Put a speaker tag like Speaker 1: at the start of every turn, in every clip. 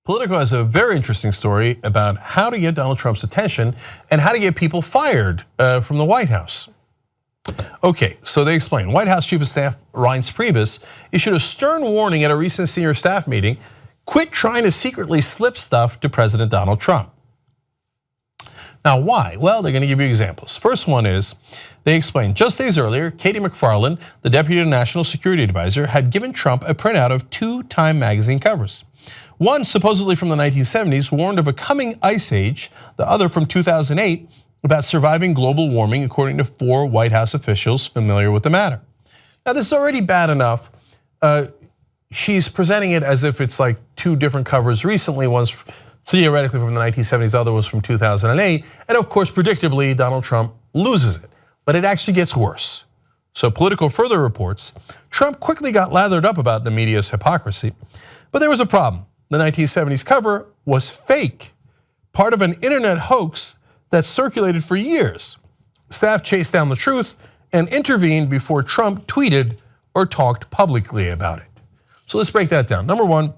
Speaker 1: Politico has a very interesting story about how to get Donald Trump's attention and how to get people fired from the White House. Okay, so they explain. White House Chief of Staff Reince Priebus issued a stern warning at a recent senior staff meeting: quit trying to secretly slip stuff to President Donald Trump. Now, why? Well, they're going to give you examples. First one is, they explain, just days earlier, Katie McFarland, the Deputy National Security Advisor, had given Trump a printout of 2 Time magazine covers. One, supposedly from the 1970s, warned of a coming ice age. The other, from 2008, about surviving global warming, according to 4 White House officials familiar with the matter. Now, this is already bad enough. She's presenting it as if it's like 2 different covers recently. One's theoretically from the 1970s, the other was from 2008. And of course, predictably, Donald Trump loses it. But it actually gets worse. So Politico further reports, Trump quickly got lathered up about the media's hypocrisy. But there was a problem. The 1970s cover was fake, part of an internet hoax that circulated for years. Staff chased down the truth and intervened before Trump tweeted or talked publicly about it. So let's break that down. Number one,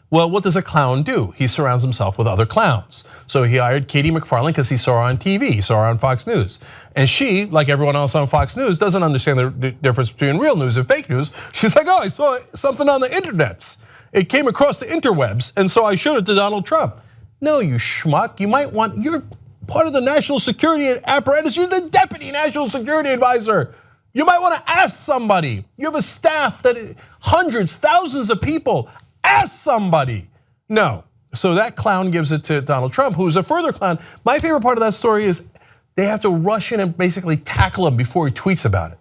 Speaker 1: well, what does a clown do? He surrounds himself with other clowns. So he hired Katie McFarland because he saw her on TV, he saw her on Fox News. And she, like everyone else on Fox News, doesn't understand the difference between real news and fake news. She's like, oh, I saw something on the internets. It came across the interwebs, and so I showed it to Donald Trump. No, you schmuck, you might want, you're part of the national security apparatus, you're the Deputy National Security Advisor. You might want to ask somebody. You have a staff that hundreds, thousands of people. Ask somebody. No, so that clown gives it to Donald Trump, who's a further clown. My favorite part of that story is they have to rush in and basically tackle him before he tweets about it.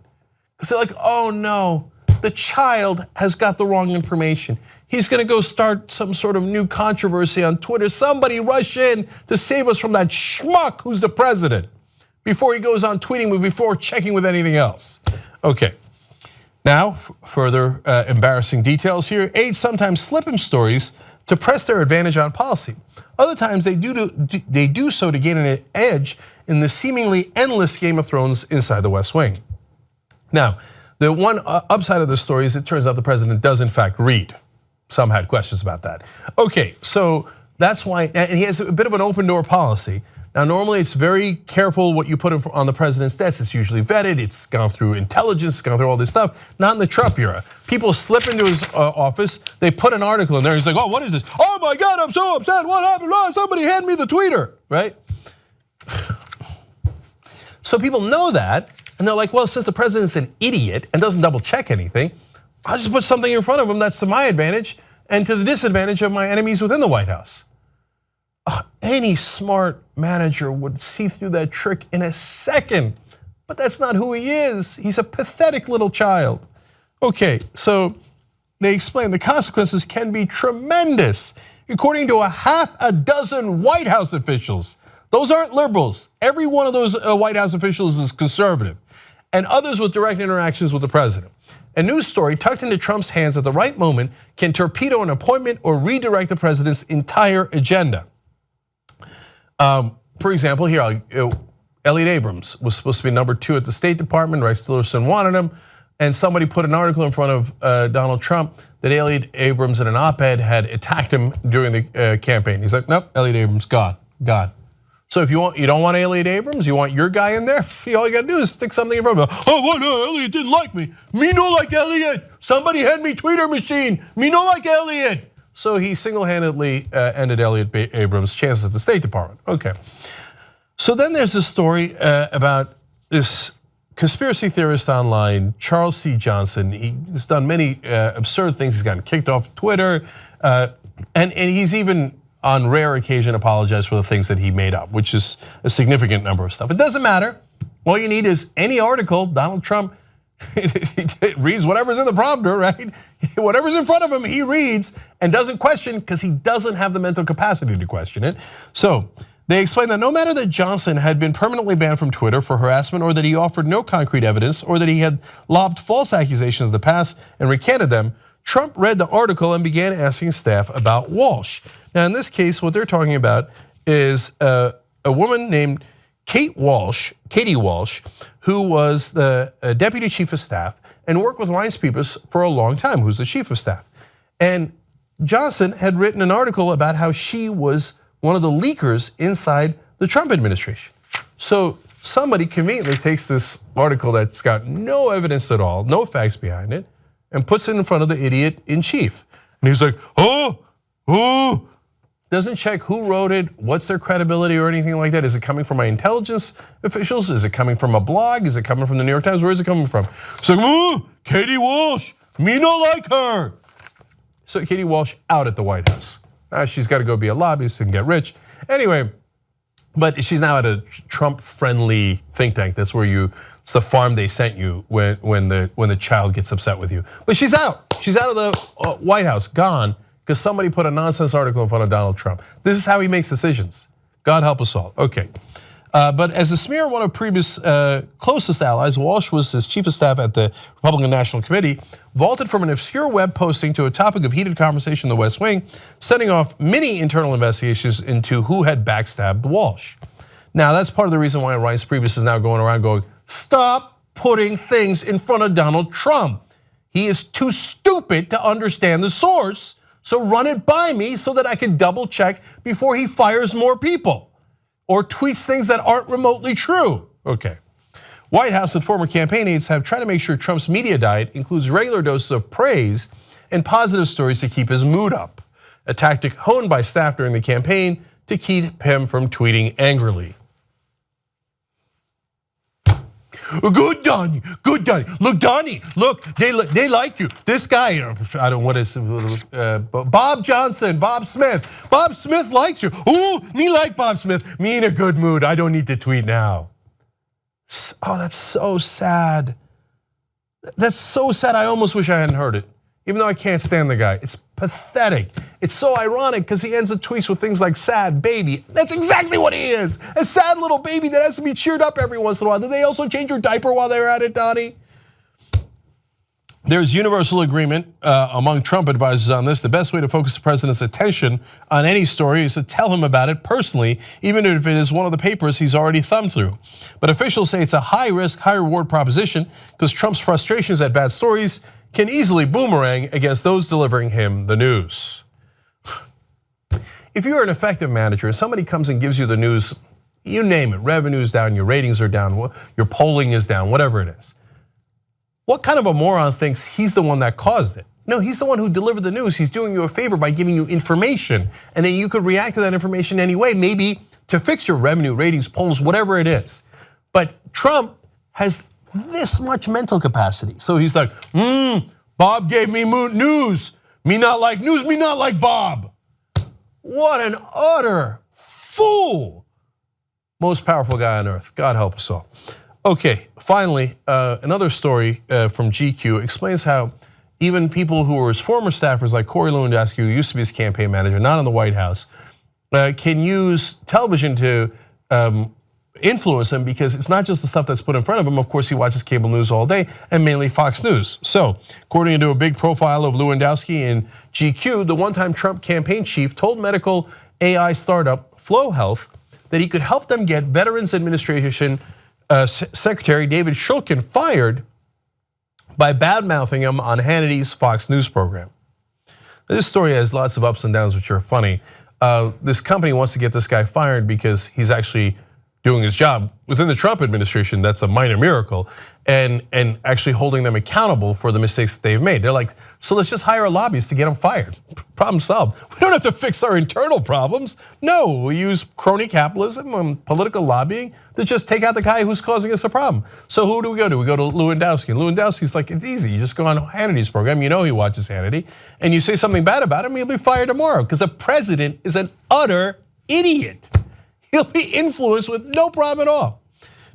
Speaker 1: Because they're like, oh no, the child has got the wrong information. He's gonna go start some sort of new controversy on Twitter. Somebody rush in to save us from that schmuck who's the president before he goes on tweeting, before checking with anything else. Okay. Now, further embarrassing details here. Aides sometimes slip him stories to press their advantage on policy. Other times they do so to gain an edge in the seemingly endless Game of Thrones inside the West Wing. Now, the one upside of the story is it turns out the president does in fact read. Some had questions about that. Okay, so that's why, and he has a bit of an open door policy. Now, normally it's very careful what you put on the president's desk. It's usually vetted, it's gone through intelligence, it's gone through all this stuff. Not in the Trump era. People slip into his office, they put an article in there, he's like, oh, what is this? Oh my God, I'm so upset, what happened? Oh, somebody hand me the tweeter, right? So people know that, and they're like, well, since the president's an idiot and doesn't double check anything, I'll just put something in front of him that's to my advantage and to the disadvantage of my enemies within the White House. Any smart manager would see through that trick in a second, but that's not who he is. He's a pathetic little child. Okay, so they explain the consequences can be tremendous. According to a half a dozen White House officials, those aren't liberals. Every one of those White House officials is conservative, and others with direct interactions with the president. A news story tucked into Trump's hands at the right moment can torpedo an appointment or redirect the president's entire agenda. For example, here, Elliot Abrams was supposed to be number 2 at the State Department. Rex Tillerson wanted him, and somebody put an article in front of Donald Trump that Elliot Abrams in an op-ed had attacked him during the campaign. He's like, nope, Elliot Abrams, gone. So if you don't want Elliot Abrams, you want your guy in there, all you gotta do is stick something in front of him. Oh, what, Elliot didn't like me. Me no like Elliot. Somebody hand me Twitter machine. Me no like Elliot. So he single-handedly ended Elliot Abrams' chances at the State Department. Okay. So then there's this story about this conspiracy theorist online, Charles C. Johnson. He's done many absurd things. He's gotten kicked off Twitter, and he's even on rare occasion apologized for the things that he made up, which is a significant number of stuff. It doesn't matter. All you need is any article. Donald Trump reads whatever's in the prompter, right? Whatever's in front of him, he reads and doesn't question because he doesn't have the mental capacity to question it. So they explain that no matter that Johnson had been permanently banned from Twitter for harassment, or that he offered no concrete evidence, or that he had lobbed false accusations in the past and recanted them, Trump read the article and began asking staff about Walsh. Now in this case, what they're talking about is a woman named Katie Walsh, who was the deputy chief of staff and worked with Reince Priebus for a long time, who's the chief of staff. And Johnson had written an article about how she was one of the leakers inside the Trump administration. So somebody conveniently takes this article that's got no evidence at all, no facts behind it, and puts it in front of the idiot in chief. And he's like, oh, doesn't check who wrote it, what's their credibility or anything like that. Is it coming from my intelligence officials? Is it coming from a blog? Is it coming from the New York Times? Where is it coming from? It's like, Katie Walsh, me not like her. So Katie Walsh out at the White House. Now she's got to go be a lobbyist and get rich. Anyway, but she's now at a Trump-friendly think tank. That's where it's the farm they sent you when the child gets upset with you. But she's out. She's out of the White House, gone, because somebody put a nonsense article in front of Donald Trump. This is how he makes decisions. God help us all. Okay. But as a smear, one of Priebus' closest allies, Walsh was his chief of staff at the Republican National Committee, vaulted from an obscure web posting to a topic of heated conversation in the West Wing, setting off many internal investigations into who had backstabbed Walsh. Now, that's part of the reason why Reince Priebus is now going around going, stop putting things in front of Donald Trump. He is too stupid to understand the source, so run it by me so that I can double check before he fires more people or tweets things that aren't remotely true. Okay. White House and former campaign aides have tried to make sure Trump's media diet includes regular doses of praise and positive stories to keep his mood up, a tactic honed by staff during the campaign to keep him from tweeting angrily. Good Donnie, good Donnie. Look, Donnie, look, they like you. This guy, I don't know what is Bob Johnson, Bob Smith. Bob Smith likes you. Ooh, me like Bob Smith. Me in a good mood. I don't need to tweet now. Oh, that's so sad. That's so sad. I almost wish I hadn't heard it. Even though I can't stand the guy. It's pathetic. It's so ironic because he ends the tweets with things like sad baby. That's exactly what he is. A sad little baby that has to be cheered up every once in a while. Did they also change your diaper while they were at it, Donnie? There's universal agreement among Trump advisors on this. The best way to focus the president's attention on any story is to tell him about it personally, even if it is one of the papers he's already thumbed through. But officials say it's a high risk, high reward proposition because Trump's frustrations at bad stories can easily boomerang against those delivering him the news. If you're an effective manager and somebody comes and gives you the news, you name it, revenue's down, your ratings are down, your polling is down, whatever it is. What kind of a moron thinks he's the one that caused it? No, he's the one who delivered the news. He's doing you a favor by giving you information, and then you could react to that information anyway, maybe to fix your revenue, ratings, polls, whatever it is. But Trump has this much mental capacity. So he's like, Bob gave me news. Me not like news, me not like Bob. What an utter fool. Most powerful guy on earth. God help us all. Okay, finally, another story from GQ explains how even people who were his former staffers like Corey Lewandowski, who used to be his campaign manager, not in the White House, can use television to influence him because it's not just the stuff that's put in front of him. Of course, he watches cable news all day and mainly Fox News. So, according to a big profile of Lewandowski in GQ, the one-time Trump campaign chief told medical AI startup Flow Health that he could help them get Veterans Administration Secretary David Shulkin fired by bad-mouthing him on Hannity's Fox News program. This story has lots of ups and downs, which are funny. This company wants to get this guy fired because he's actually doing his job within the Trump administration. That's a minor miracle, and actually holding them accountable for the mistakes that they've made. They're like, so let's just hire a lobbyist to get him fired. Problem solved. We don't have to fix our internal problems. No, we use crony capitalism and political lobbying to just take out the guy who's causing us a problem. So who do we go to? We go to Lewandowski. Lewandowski's like, it's easy. You just go on Hannity's program. You know he watches Hannity, and you say something bad about him, he'll be fired tomorrow because the president is an utter idiot. He'll be influenced with no problem at all.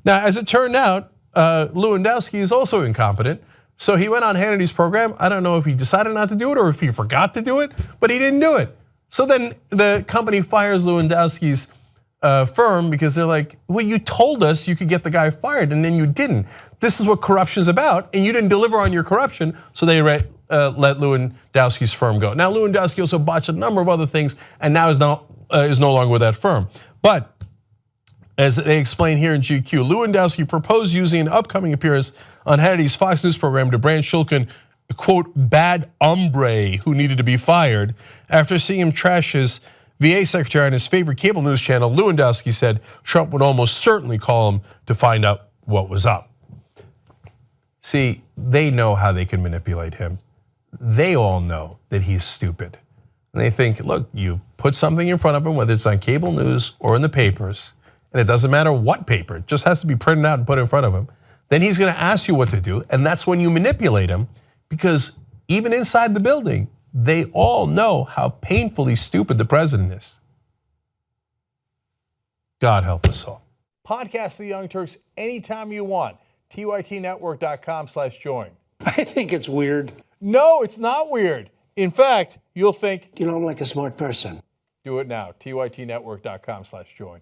Speaker 1: Now, as it turned out, Lewandowski is also incompetent. So he went on Hannity's program. I don't know if he decided not to do it or if he forgot to do it, but he didn't do it. So then the company fires Lewandowski's firm because they're like, well, you told us you could get the guy fired and then you didn't. This is what corruption's about, and you didn't deliver on your corruption, so they let Lewandowski's firm go. Now, Lewandowski also botched a number of other things and now is no longer with that firm. But as they explain here in GQ, Lewandowski proposed using an upcoming appearance on Hannity's Fox News program to brand Shulkin quote, bad hombre who needed to be fired after seeing him trash his VA secretary on his favorite cable news channel. Lewandowski said Trump would almost certainly call him to find out what was up. See, they know how they can manipulate him. They all know that he's stupid. And they think, look, you put something in front of him, whether it's on cable news or in the papers, and it doesn't matter what paper, it just has to be printed out and put in front of him. Then he's gonna ask you what to do, and that's when you manipulate him, because even inside the building, they all know how painfully stupid the president is. God help us all.
Speaker 2: Podcast The Young Turks anytime you want. TYTnetwork.com/join.
Speaker 3: I think it's weird.
Speaker 2: No, it's not weird. In fact, you'll think,
Speaker 4: I'm like a smart person.
Speaker 2: do it now. TYTnetwork.com/join.